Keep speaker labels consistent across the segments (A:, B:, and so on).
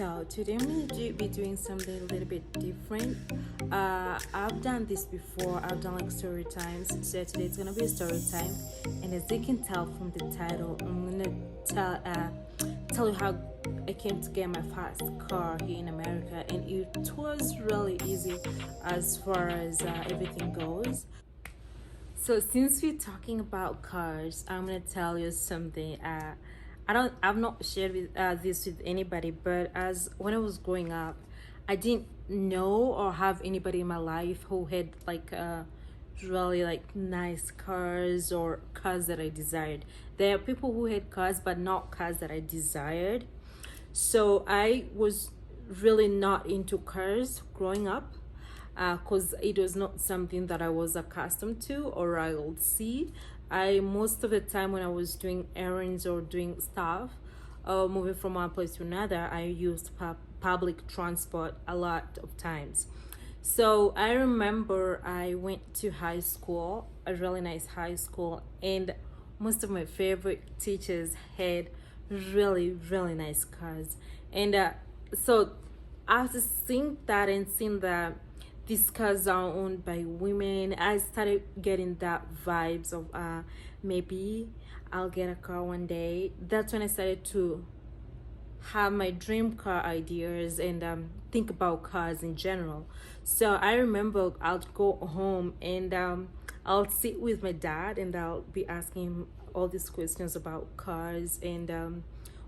A: So today I'm going to be doing something a little bit different. I've done this before. I've done like story times. So today it's gonna be a story time, and as you can tell from the title, I'm gonna tell you how I came to get my first car here in America, and it was really easy as far as everything goes. So since we're talking about cars, I'm gonna tell you something. I've not shared this with anybody, but as when I was growing up, I didn't know or have anybody in my life who had like really like nice cars or cars that I desired. There are people who had cars, but not cars that I desired. So I was really not into cars growing up because it was not something that I was accustomed to or I would see. I most of the time when I was doing errands or doing stuff, moving from one place to another, I used public transport a lot of times. So I remember I went to high school, a really nice high school, and most of my favorite teachers had really nice cars. And so after seeing that and seeing that these cars are owned by women, I started getting that vibes of maybe I'll get a car one day. That's when I started to have my dream car ideas and think about cars in general. So I remember I'll go home and I'll sit with my dad and I'll be asking him all these questions about cars, and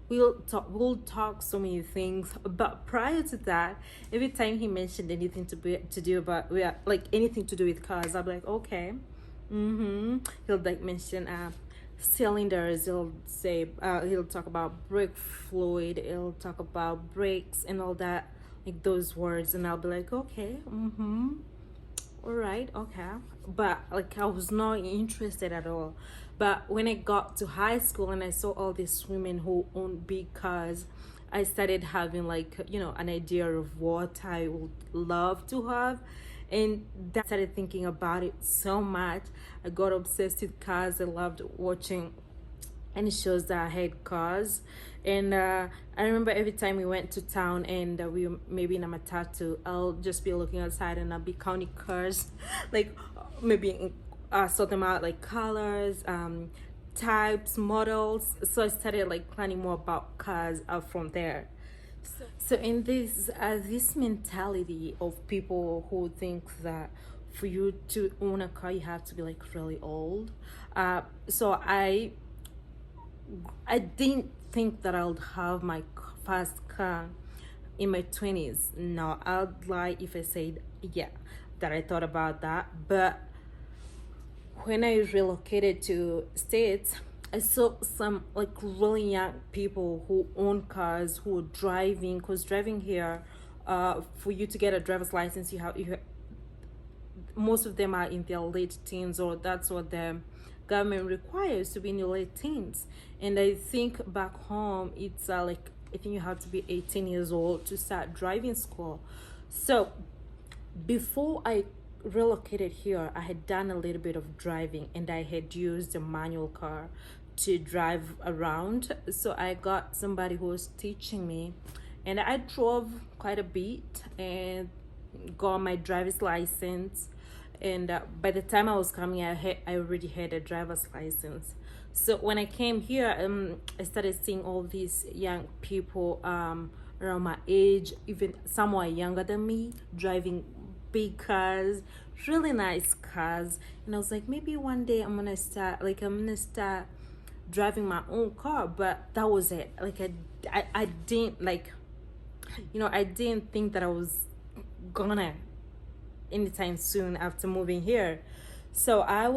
A: we'll talk so many things. But prior to that, every time he mentioned anything to do about like anything to do with cars, I'll be like, okay. He'll like mention cylinders. He'll say he'll talk about brake fluid. He'll talk about brakes and all that, like those words, and I'll be like, okay. All right, okay. But like I was not interested at all. But when I got to high school and I saw all these women who own big cars, I started having like an idea of what I would love to have, and that started thinking about it so much. I got obsessed with cars. I loved watching any shows that had cars. And I remember every time we went to town and we were maybe in a matatu, I'll just be looking outside and I'll be counting cars like maybe sort them out like colors, types, models. So I started like learning more about cars from there. So in this mentality of people who think that for you to own a car you have to be like really old. So I didn't think that I would have my first car in my 20s. No, I'd lie if I said yeah, that I thought about that. But when I relocated to States, I saw some like really young people who own cars, who were driving, because driving here, for you to get a driver's license, most of them are in their late teens, or that's what the government requires, to be in your late teens. And I think back home it's like I think you have to be 18 years old to start driving school. So before I relocated here, I had done a little bit of driving and I had used a manual car to drive around. So I got somebody who was teaching me, and I drove quite a bit and got my driver's license. And by the time I was coming, I already had a driver's license. So when I came here, I started seeing all these young people around my age, even somewhat younger than me, driving big cars, really nice cars. And I was like, maybe one day I'm gonna start driving my own car. But that was it. Like I didn't like, I didn't think that I was gonna anytime soon after moving here. So I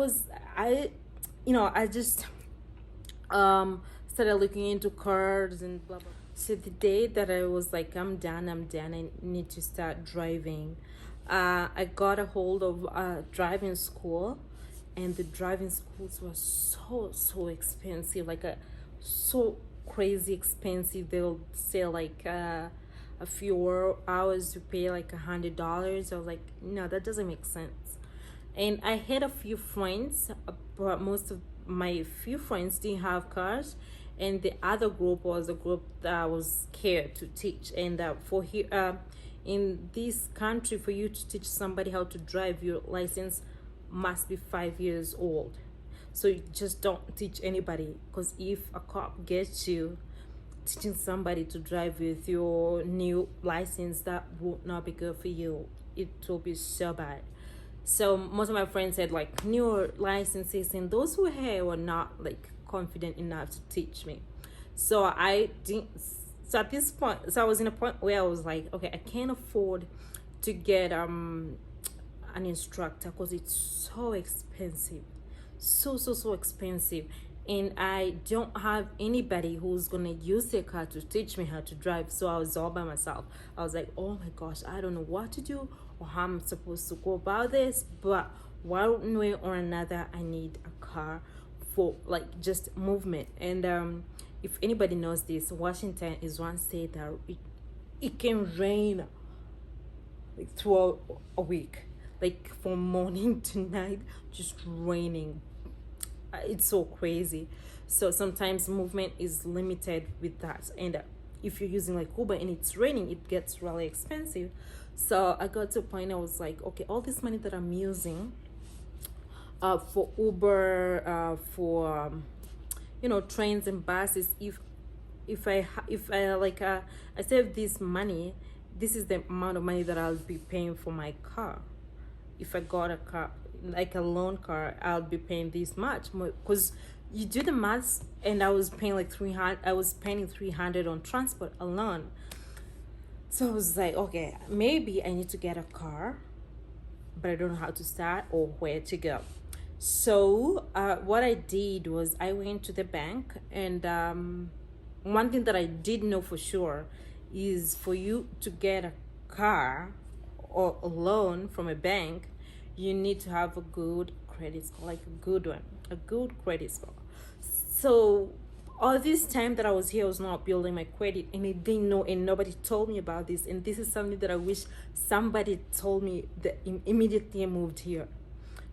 A: just started looking into cars and blah blah. So the day that I was like, I'm done, I need to start driving, I got a hold of driving school, and the driving schools were so expensive, like so crazy expensive. They'll say like a few hours you pay like $100. I was like, no, that doesn't make sense. And I had a few friends, but most of my few friends didn't have cars, and the other group was a group that was scared to teach. And for here, in this country, for you to teach somebody how to drive, your license must be 5 years old. So you just don't teach anybody, because if a cop gets you teaching somebody to drive with your new license, that would not be good for you. It will be so bad. So most of my friends had like newer licenses, and those who had were not like confident enough to teach me. So I didn't. So at this point, so I was in a point where I was like, okay, I can't afford to get an instructor, because it's so expensive, so expensive, and I don't have anybody who's gonna use their car to teach me how to drive. So I was all by myself. I was like, oh my gosh, I don't know what to do or how I'm supposed to go about this, but one way or another I need a car for like just movement. And if anybody knows this, Washington is one state that it can rain like throughout a week, like from morning to night, just raining. It's so crazy. So sometimes movement is limited with that, and if you're using like Uber and it's raining, it gets really expensive. So I got to a point I was like, okay, all this money that I'm using for Uber, for trains and buses, if I like I save this money, this is the amount of money that I'll be paying for my car. If I got a car, like a loan car, I'll be paying this much more, because you do the maths, and I was paying like 300. I was paying 300 on transport alone. So I was like, okay, maybe I need to get a car, but I don't know how to start or where to go. So what I did was I went to the bank, and one thing that I did know for sure is for you to get a car or a loan from a bank, you need to have a good credit score, like a good credit score. So all this time that I was here, I was not building my credit, and I didn't know, and nobody told me about this. And this is something that I wish somebody told me that immediately I moved here.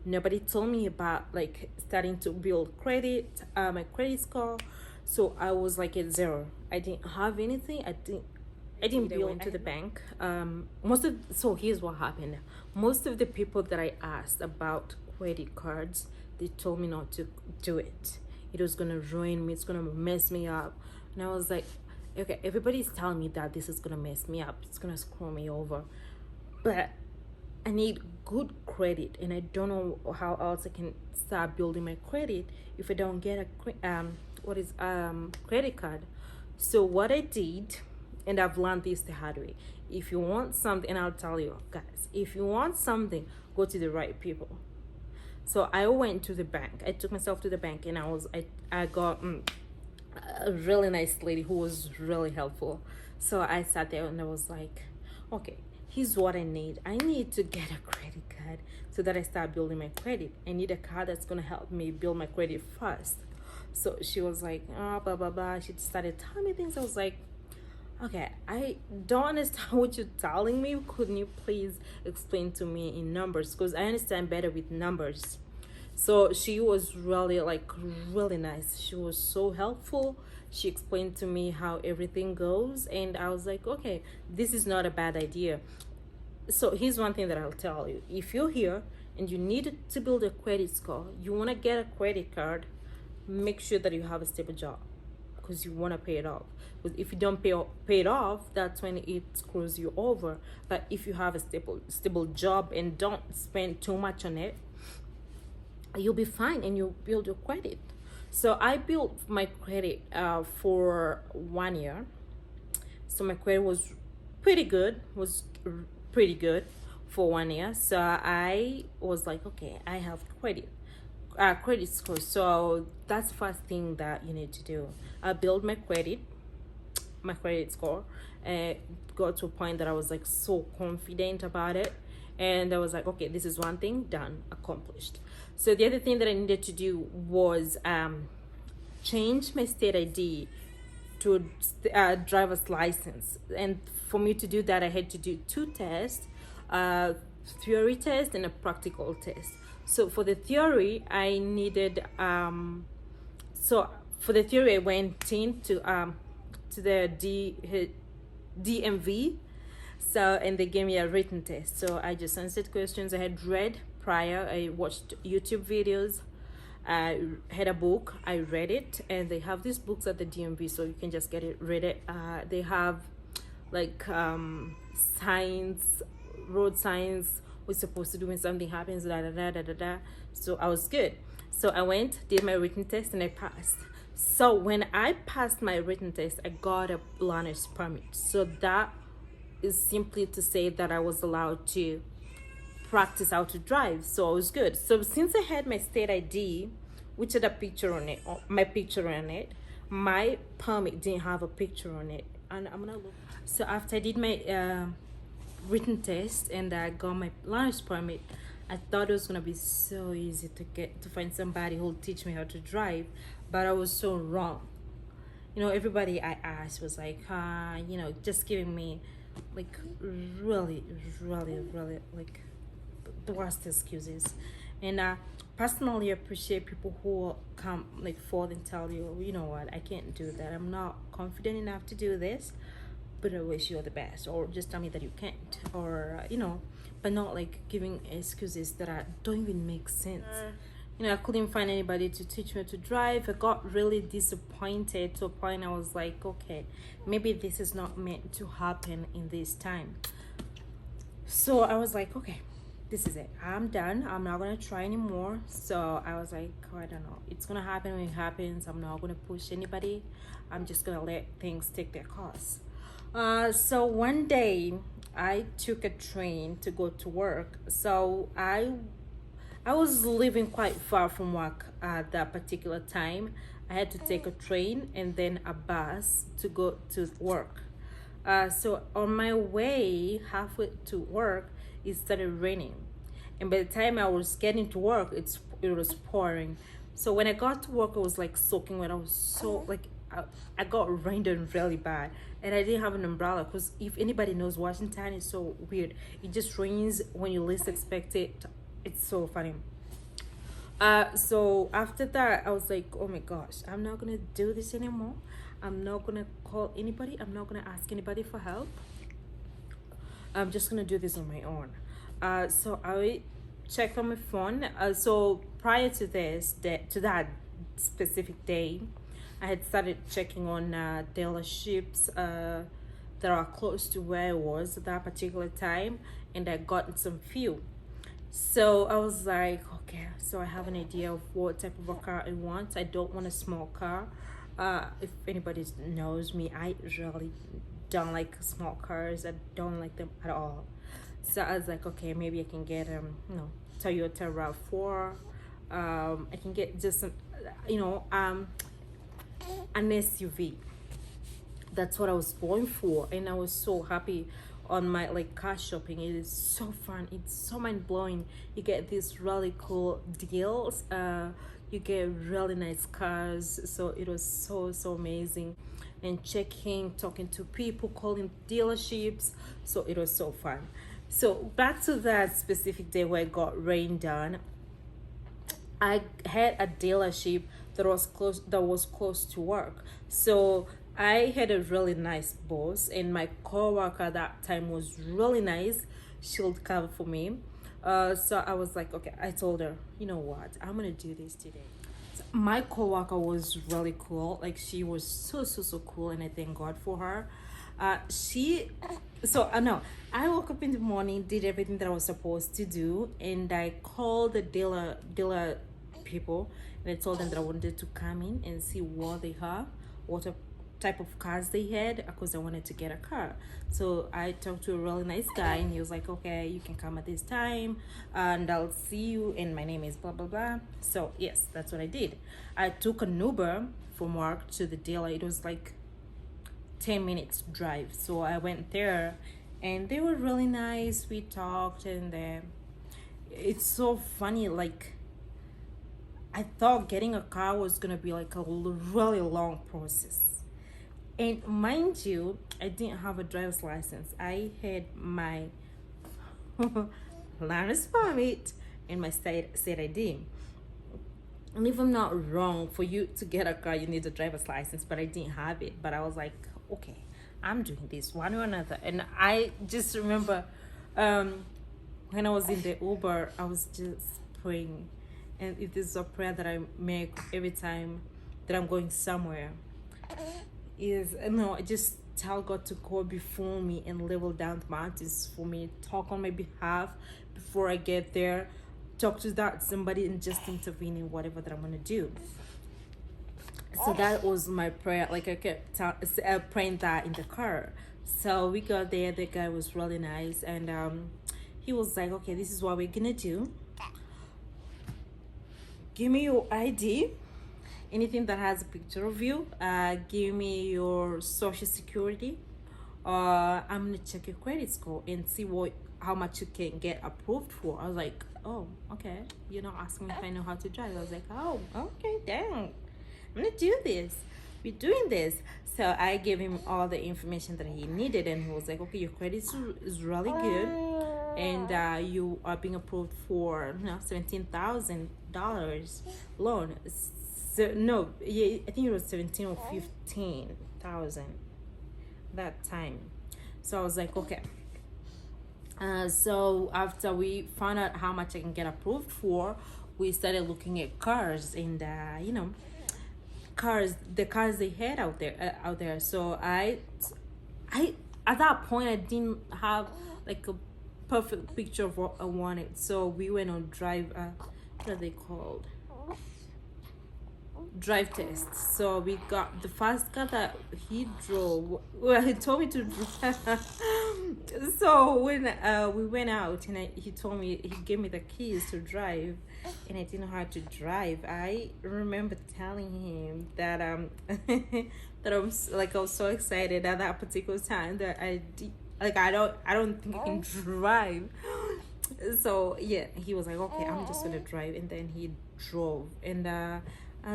A: Nobody told me about like starting to build credit, my credit score. So I was like at zero. I didn't have anything. I didn't bill into the bank. So here's what happened. Most of the people that I asked about credit cards, they told me not to do it. It was gonna ruin me. It's gonna mess me up. And I was like, okay, everybody's telling me that this is gonna mess me up. It's gonna screw me over. But I need good credit, and I don't know how else I can start building my credit if I don't get a credit card. So what I did, and I've learned this the hard way. If you want something, and I'll tell you guys, if you want something, go to the right people. So I went to the bank. I took myself to the bank, and I got a really nice lady who was really helpful. So I sat there and I was like, okay, here's what I need. I need to get a credit card so that I start building my credit. I need a card that's gonna help me build my credit first. So she was like, oh, blah blah blah. She started telling me things. I was like, okay, I don't understand what you're telling me. Couldn't you please explain to me in numbers? Because I understand better with numbers. So she was really really nice. She was so helpful. She explained to me how everything goes, and I was like, okay, this is not a bad idea. So here's one thing that I'll tell you. If you're here and you need to build a credit score, you want to get a credit card, make sure that you have a stable job, because you want to pay it off. Because if you don't pay it off, that's when it screws you over. But if you have a stable job and don't spend too much on it, you'll be fine, and you'll build your credit. So I built my credit for 1 year. So my credit was pretty good for 1 year. So I was like, okay, I have credit score. So that's the first thing that you need to do. I built my credit score, and got to a point that I was like so confident about it, and I was like, okay, this is one thing done, accomplished. So the other thing that I needed to do was change my state ID to driver's license. And for me to do that, I had to do 2 tests, theory test and a practical test. So for the theory, I needed so For the theory, I went in to the DMV. So, and they gave me a written test. So I just answered questions I had read prior. I watched YouTube videos. I had a book. I read it, and they have these books at the DMV, so you can just get it, read it. They have like signs, road signs. We're supposed to do when something happens. Da da da da da da. So I was good. So I went, did my written test, and I passed. So when I passed my written test, I got a learner's permit. So that is simply to say that I was allowed to practice how to drive. So I was good. So since I had my state ID, which had a picture on it, my picture on it, my permit didn't have a picture on it. And I'm gonna look. So after I did my written test and I got my learner's permit, I thought it was gonna be so easy to find somebody who'll teach me how to drive, but I was so wrong. Everybody I asked was like, just giving me like really, really, really like the worst excuses. And personally appreciate people who come like forward and tell you, you know what, I can't do that. I'm not confident enough to do this, but I wish you the best, or just tell me that you can't, or but not like giving excuses that don't even make sense. I couldn't find anybody to teach me to drive. I got really disappointed to a point I was like, okay, maybe this is not meant to happen in this time. So I was like, okay, this is it. I'm done. I'm not gonna try anymore. So I was like, oh, I don't know. It's gonna happen when it happens. I'm not gonna push anybody. I'm just gonna let things take their course. So one day I took a train to go to work. So I was living quite far from work at that particular time. I had to take a train and then a bus to go to work. So on my way halfway to work, it started raining, and by the time I was getting to work, it was pouring. So when I got to work, I was like soaking wet. I was so like I got rained on really bad, and I didn't have an umbrella because if anybody knows, Washington is so weird. It just rains when you least expect it. It's so funny. So after that, I was like, oh my gosh, I'm not gonna do this anymore. I'm not gonna call anybody. I'm not gonna ask anybody for help. I'm just gonna do this on my own. So I checked on my phone. So prior to to that specific day, I had started checking on dealerships that are close to where I was at that particular time, and I got some few. So I was like, okay, so I have an idea of what type of a car I want. I don't want a small car. If anybody knows me, I really don't like small cars. I don't like them at all. So I was like, okay, maybe I can get Toyota RAV4. I can get just some, an SUV. That's what I was going for, and I was so happy on my like car shopping. It is so fun. It's so mind-blowing. You get these really cool deals. You get really nice cars. So it was so amazing. And checking, talking to people, calling dealerships. So it was so fun. So back to that specific day where I got rained on. I had a dealership that was close to work. So I had a really nice boss, and my coworker at that time was really nice. She would cover for me. So I was like, okay, I told her, you know what, I'm gonna do this today. So my coworker was really cool. Like she was so cool, and I thank God for her. No, I woke up in the morning, did everything that I was supposed to do, and I called the dealer people, and I told them that I wanted to come in and see what they have, what type of cars they had, because I wanted to get a car. So I talked to a really nice guy, and he was like, okay, you can come at this time and I'll see you, and my name is blah blah blah. So yes, that's what I did. I took an Uber from work to the dealer. It was like 10 minutes drive. So I went there, and they were really nice. We talked, and it's so funny, like I thought getting a car was gonna be like a really long process. And mind you, I didn't have a driver's license. I had my learner's permit and my state ID. And if I'm not wrong, for you to get a car, you need a driver's license, but I didn't have it. But I was like, okay, I'm doing this one or another. And I just remember um, when I was in the Uber, I was just praying. And it is a prayer that I make every time that I'm going somewhere. Is no, I just tell God to go before me and level down the mountains for me, talk on my behalf before I get there, talk to that somebody and just intervene in whatever that I'm gonna do. So that was my prayer. Like I kept praying that in the car. So we got there. The guy was really nice, and he was like, "Okay, this is what we're gonna do. Give me your ID, anything that has a picture of you. Give me your social security. I'm gonna check your credit score and see what how much you can get approved for." I was like, "Oh, okay. You're not asking me if I know how to drive." I was like, "Oh, okay, dang. I'm gonna do this. We're doing this." So I gave him all the information that he needed, and he was like, "Okay, your credit is really good, and you are being approved for $17,000 loan." So no, yeah, I think it was 17 or 15,000 that time. So I was like, okay. So after we found out how much I can get approved for, we started looking at cars, and the cars they had out there. So I at that point I didn't have like a perfect picture of what I wanted. So we went on drive. What are they called? Drive tests. So we got the first car that he drove. Well, he told me to drive. So when we went out, and he told me, he gave me the keys to drive, and I didn't know how to drive. I remember telling him that that I was so excited at that particular time that I don't think I can drive. So yeah, he was like, "Okay, I'm just gonna drive," and then he drove, and I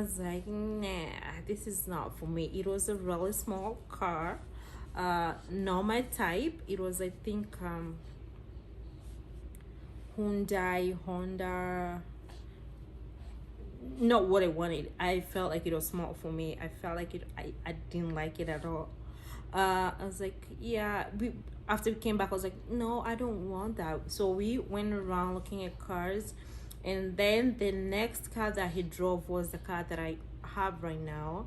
A: was like, "Nah, this is not for me." It was a really small car, not my type. It was, I think, Honda, not what I wanted. I felt like it was small for me. I felt like I didn't like it at all. I was like, yeah. After we came back, I was like, no, I don't want that. So we went around looking at cars, and then the next car that he drove was the car that I have right now,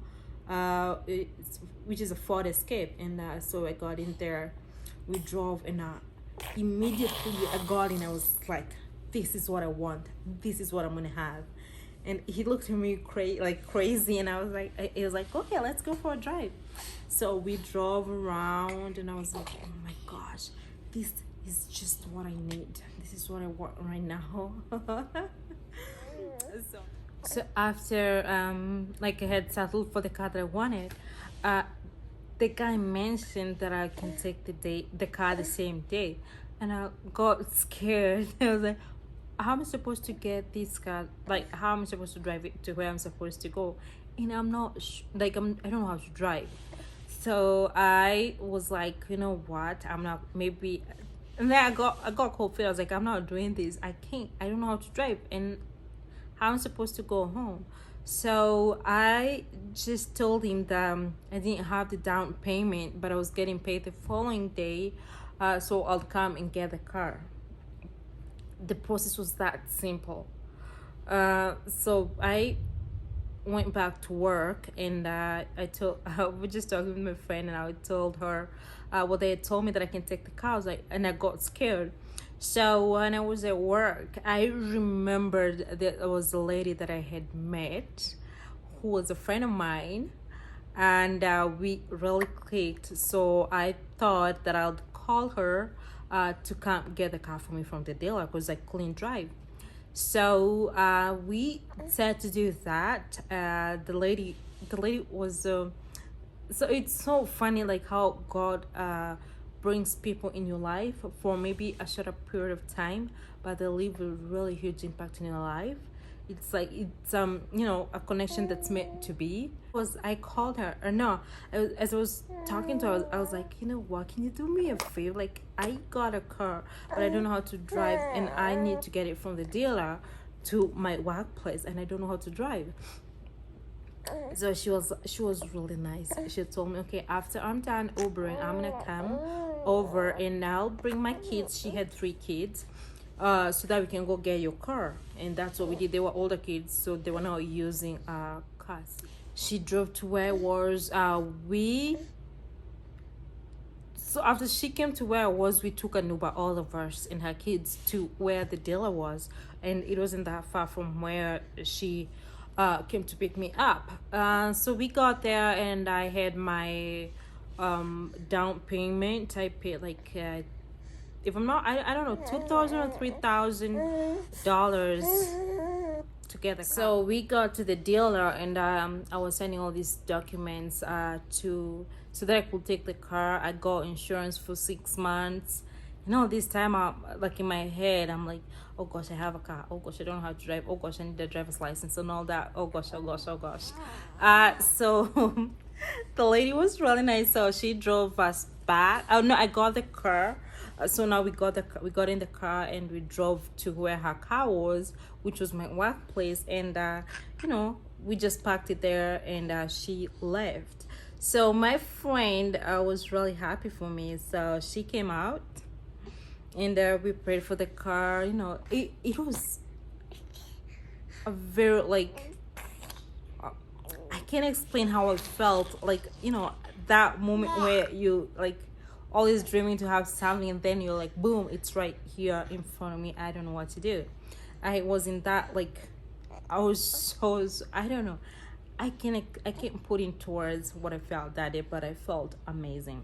A: which is a Ford Escape. And so I got in there, we drove, and immediately I got in. I was like, this is what I want. This is what I'm gonna have. And he looked at me crazy, and I was like, he was like, okay, let's go for a drive. So we drove around, and I was like, oh my gosh, this is just what I need. This is what I want right now. So after like I had settled for the car that I wanted, the guy mentioned that I can take the car the same day, and I got scared. I was like, how am I supposed to get this car? Like, how am I supposed to drive it to where I'm supposed to go? And I'm not I don't know how to drive. So I was like, you know what? I'm not maybe. And then I got cold feet. I was like, I'm not doing this. I can't. I don't know how to drive, and how I'm supposed to go home. So I just told him that I didn't have the down payment, but I was getting paid the following day, so I'll come and get the car. The process was that simple. So I went back to work, and I told I was just talking with my friend, and I told her what they had told me, that I can take the car. I was like, and I got scared. So when I was at work, I remembered that there was a lady that I had met who was a friend of mine, and we really clicked. So I thought that I'll call her to come get the car for me from the dealer, because I couldn't drive. So we said to do that. The lady was so it's so funny, like how God brings people in your life for maybe a shorter period of time, but they leave a really huge impact in your life. It's like it's a connection that's meant to be. Was I called her, or no, as I was talking to her, I was like, you know what, can you do me a favor? Like, I got a car, but I don't know how to drive, and I need to get it from the dealer. to my workplace and I don't know how to drive. So she was really nice. She told me, okay, after I'm done Ubering, I'm gonna come over and I'll bring my kids. She had 3 kids, so that we can go get your car. And that's what we did. They were older kids, so they were not using cars. She drove to where I was. We So after she came to where I was, we took an Uber, all of us and her kids, to where the dealer was, and it wasn't that far from where she came to pick me up. So we got there, and I had my down payment. I paid like if I'm not, I don't know, $2,000 or $3,000 together. So we got to the dealer, and I was sending all these documents to so that I could take the car. I got insurance for 6 months. This time like in my head, I'm like, oh gosh, I have a car. Oh gosh, I don't know how to drive. Oh gosh, I need a driver's license and all that. Oh gosh, oh gosh, oh gosh. So the lady was really nice. So she drove us back. Oh no, I got the car. So now we got in the car and we drove to where her car was, which was my workplace, and we just parked it there, and she left. So my friend was really happy for me. So she came out, and we prayed for the car. It was a very, like, I can't explain how I felt, like, that moment where you like always dreaming to have something, and then you're like, boom, it's right here in front of me. I don't know what to do. I was in that, like, I was so, I don't know, I can't put into words what I felt that day, but I felt amazing.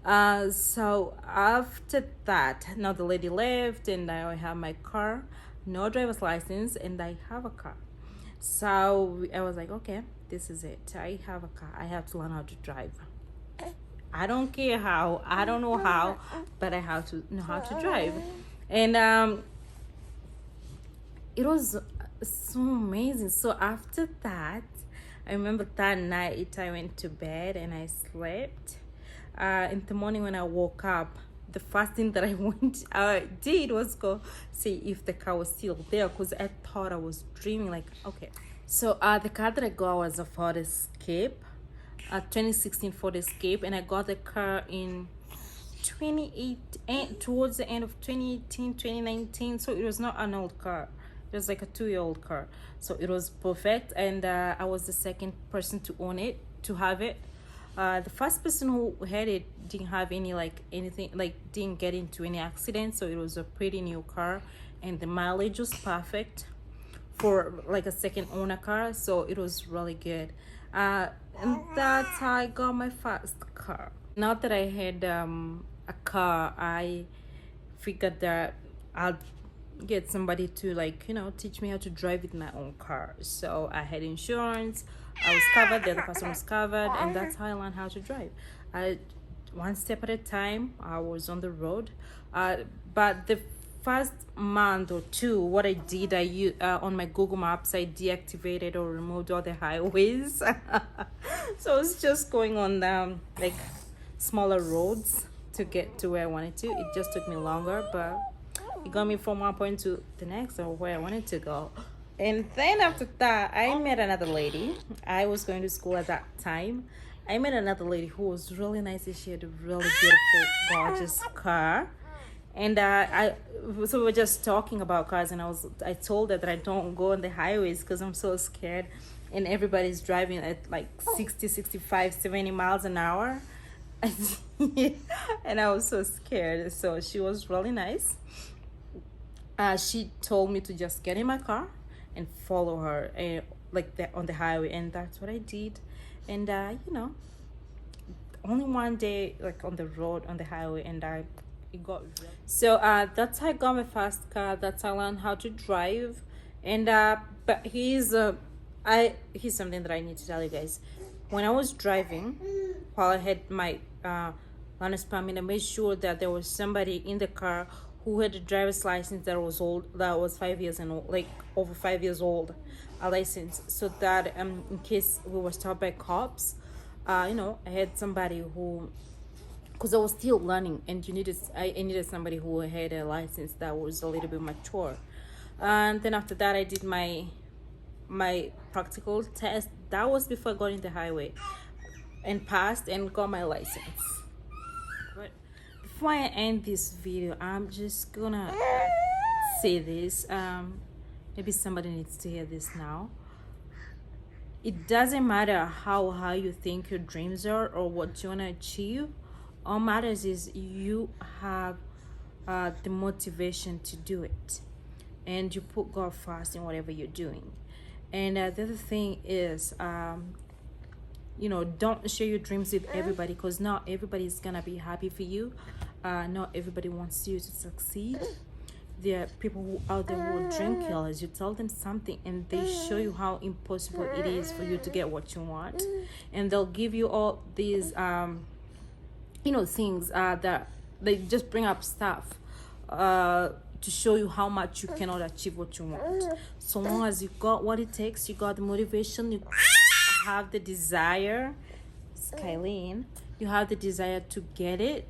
A: So after that, now the lady left, and I have my car, no driver's license, and I have a car. So I was like, okay, this is it. I have a car. I have to learn how to drive. I don't care how, I don't know how, but I have to know how to drive. And it was so amazing. So after that, I remember that night I went to bed and I slept. In the morning when I woke up, the first thing that I did was go see if the car was still there, because I thought I was dreaming. Like, okay. So the car that I got was a Ford Escape, 2016 Ford Escape, and I got the car in 2018, towards the end of 2018, 2019. So it was not an old car. It was like a 2-year-old car. So it was perfect, and I was the second person to own it, to have it. The first person who had it didn't have anything, like didn't get into any accident. So it was a pretty new car, and the mileage was perfect for like a second owner car. So it was really good. And that's how I got my first car. Now that I had a car, I figured that I'll get somebody to, like, teach me how to drive with my own car. So I had insurance, I was covered, the other person was covered, and that's how I learned how to drive. One step at a time, I was on the road. But the first month or two, what I did, on my Google Maps, I deactivated or removed all the highways. So I was just going on like smaller roads to get to where I wanted to. It just took me longer, but it got me from one point to the next, or where I wanted to go. And then after that, I met another lady. I was going to school at that time. I met another lady who was really nice. She had a really beautiful, gorgeous car. And so we were just talking about cars, and I told her that I don't go on the highways because I'm so scared, and everybody's driving at like 60, 65, 70 miles an hour. And I was so scared. So she was really nice. She told me to just get in my car and follow her on the highway, and that's what I did. And only one day, like on the road, on the highway, and it got real. So that's how I got my first car. That's how I learned how to drive. And but he's something that I need to tell you guys. When I was driving, while I had my learner's permit, I made sure that there was somebody in the car who had a driver's license that was old, that was 5 years and old, like over 5 years old, a license, so that in case we were stopped by cops, I had somebody who, because I was still learning, and I needed somebody who had a license that was a little bit mature. And then after that I did my practical test. That was before I got into highway, and passed and got my license. But before I end this video, I'm just gonna say this. Maybe somebody needs to hear this now. It doesn't matter how high you think your dreams are or what you want to achieve. All matters is you have the motivation to do it, and you put God first in whatever you're doing. And the other thing is, don't share your dreams with everybody, because not everybody is gonna be happy for you. Not everybody wants you to succeed. There are people who out there who drink killers. You tell them something and they show you how impossible it is for you to get what you want, and they'll give you all these things that they just bring up stuff to show you how much you cannot achieve what you want. So long as you got what it takes, you got the motivation, you have the desire, Skylene, you have the desire to get it,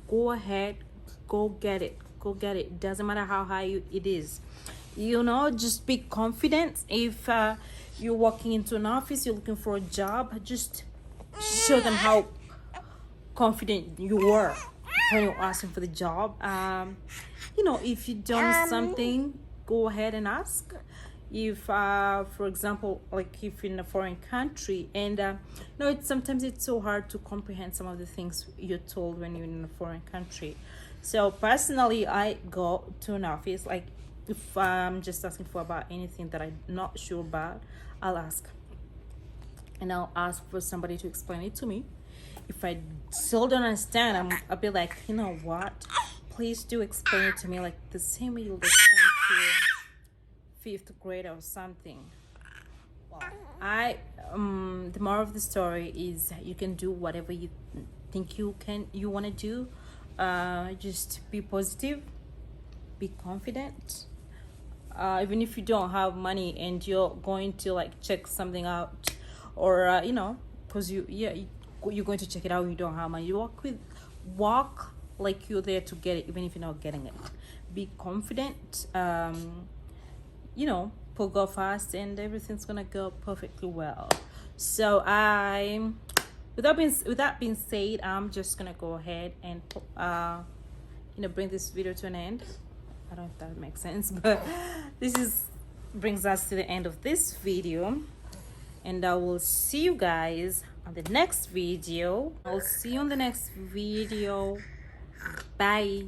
A: go ahead, go get it. It doesn't matter how high it is. Just be confident. If you're walking into an office, you're looking for a job, just show them how confident you were when you're asking for the job. If you done something, go ahead and ask. If for example, like if you're in a foreign country, and sometimes it's so hard to comprehend some of the things you're told when you're in a foreign country. So personally, I go to an office, like if I'm just asking for about anything that I'm not sure about, I'll ask, and I'll ask for somebody to explain it to me. If I still don't understand, I'll be like, you know what, please do explain it to me, like the same way you would explain to fifth grade or something. The moral of the story is you can do whatever you think you want to do. Just be positive, be confident. Even if you don't have money and you're going to like check something out, or because you're going to check it out, you don't have money, you walk like you're there to get it, even if you're not getting it. Be confident. Put God first, and everything's gonna go perfectly well. So with that being said, I'm just gonna go ahead and bring this video to an end. I don't know if that makes sense, but brings us to the end of this video, and I will see you guys on the next video. I'll see you on the next video. Bye.